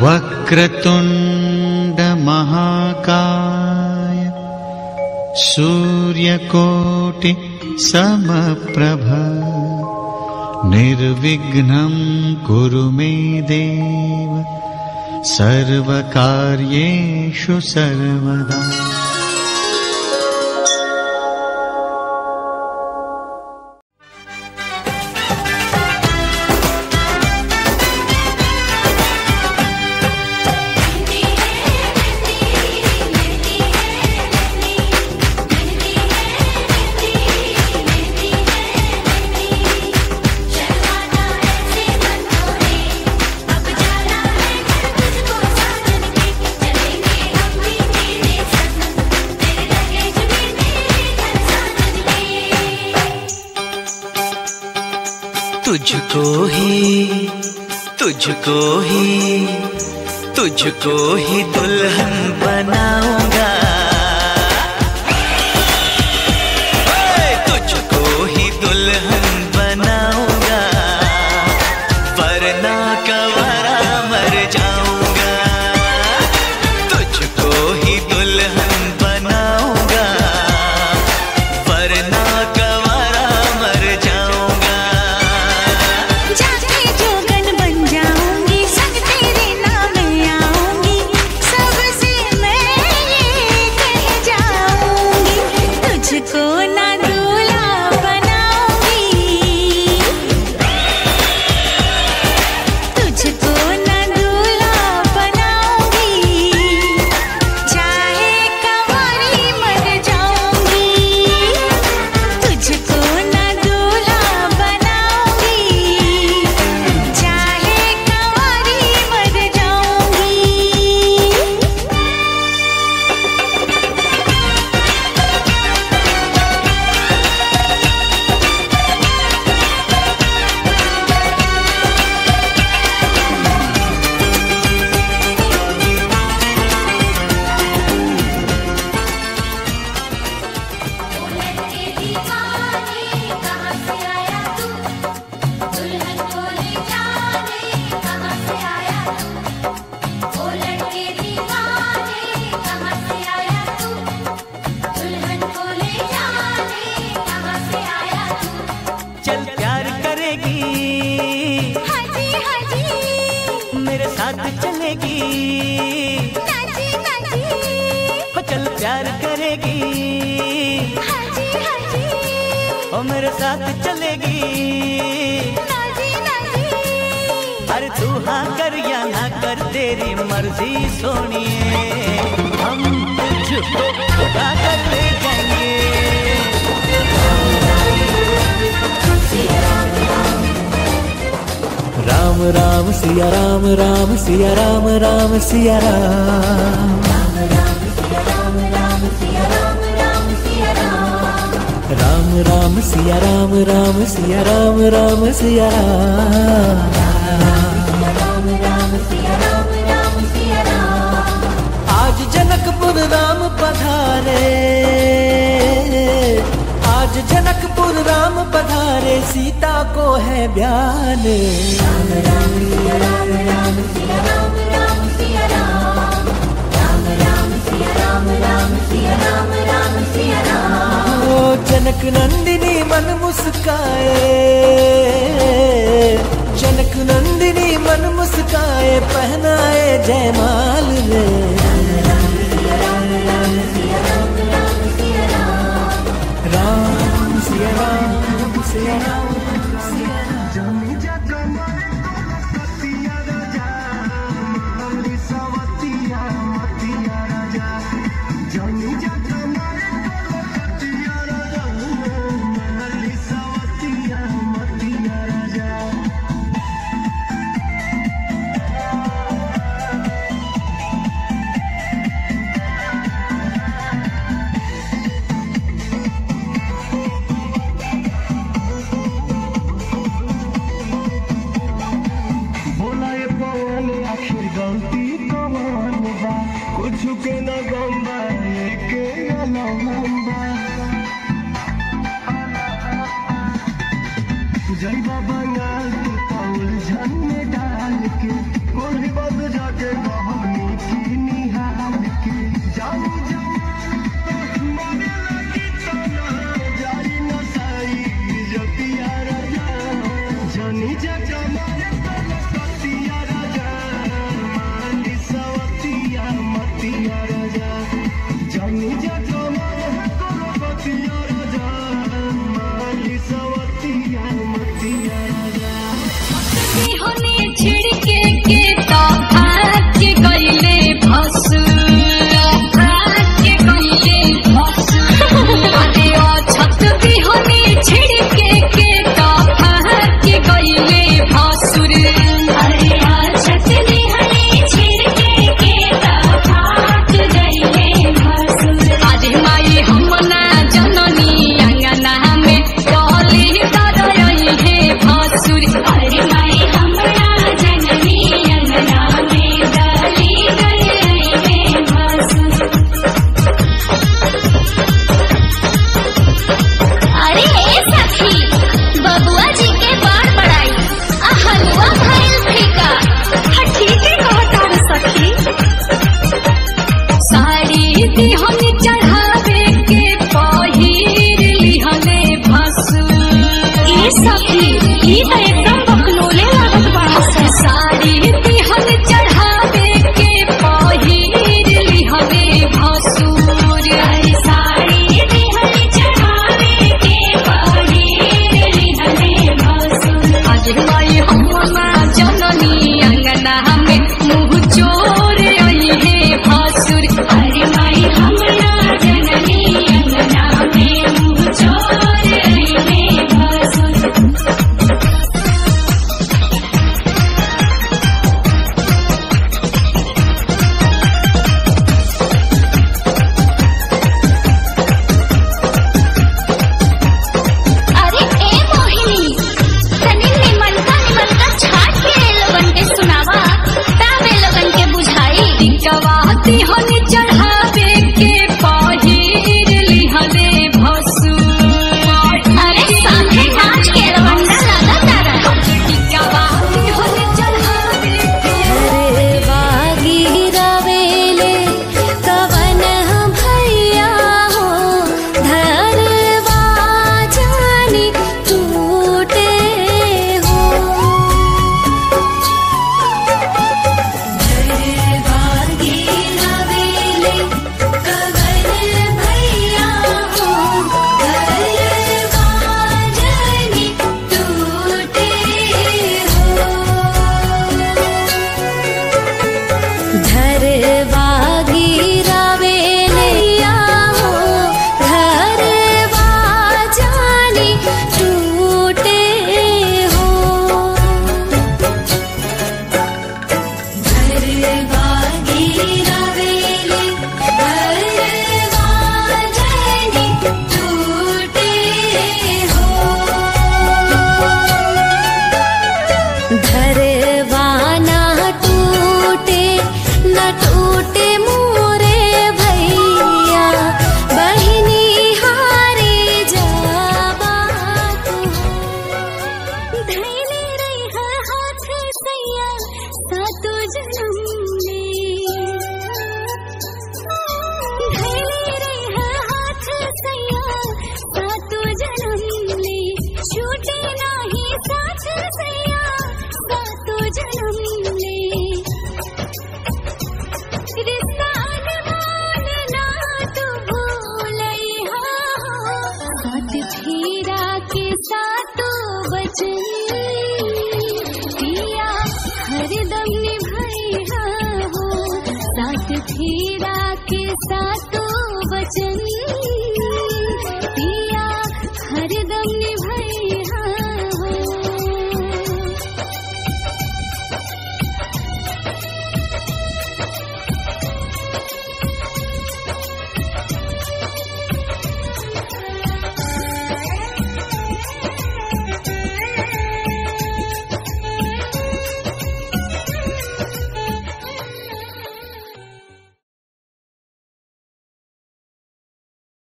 वक्रतुंड महाकाय सूर्यकोटि समप्रभ निर्विघ्नं कुरु मे देव सर्वकार्येषु सर्वदा। तुझको ही दुल्हन बनाऊंगा, तुझको ही दुल्हन बनाऊंगा, वरना कवारा मर जाऊंगा। तुझको ही दुल्हन बनाऊंगा, वरना कवारा मर जाऊंगा। जाके जोगन बन जाऊंगी, संग तेरे नाम आऊंगी, सबसे मैं ये कह जाऊंगी, तुझको ना दूल्हा बनाऊंगी, तुझको ना दूल्हा बनाऊंगी, चाहे कंवारी मर जाऊंगी, तुझको ना दूल्हा बनाऊंगी, चाहे कंवारी मर जाऊंगी। चल प्यार करेगी, हाजी हाजी मेरे साथ चलेगी, नाजी नाजी हो चल प्यार करेगी, हाजी हाजी ओ मेरे साथ चलेगी। नाजी नाजी अरे तू हाँ कर या ना कर तेरी मर्जी सोनिए, हम तुझको खुदा कर ले जाएंगे। राम राम सिया राम, राम सिया राम, राम सिया राम, राम राम सिया राम, राम सिया राम, राम सिया राम, राम राम सिया राम, राम सिया राम, राम सिया राम, राम राम सिया राम, राम सिया राम। आज जनकपुर राम पधारे, आज जनकपुर राम पधारे, सीता को है ब्यान। राम राम सिया राम, राम सिया राम, राम सिया राम, राम राम सिया राम, राम सिया राम, राम सिया राम। ओ जनक नंदिनी मन मुस्काए, जनक नंदिनी मन मुस्काए, पहनाए जयमाल रे। राम राम सिया राम, राम सिया राम, राम सिया राम, राम सिया राम, सिया राम, सिया राम। जय बाबा उलझन में डाल के कोई बद जाके धर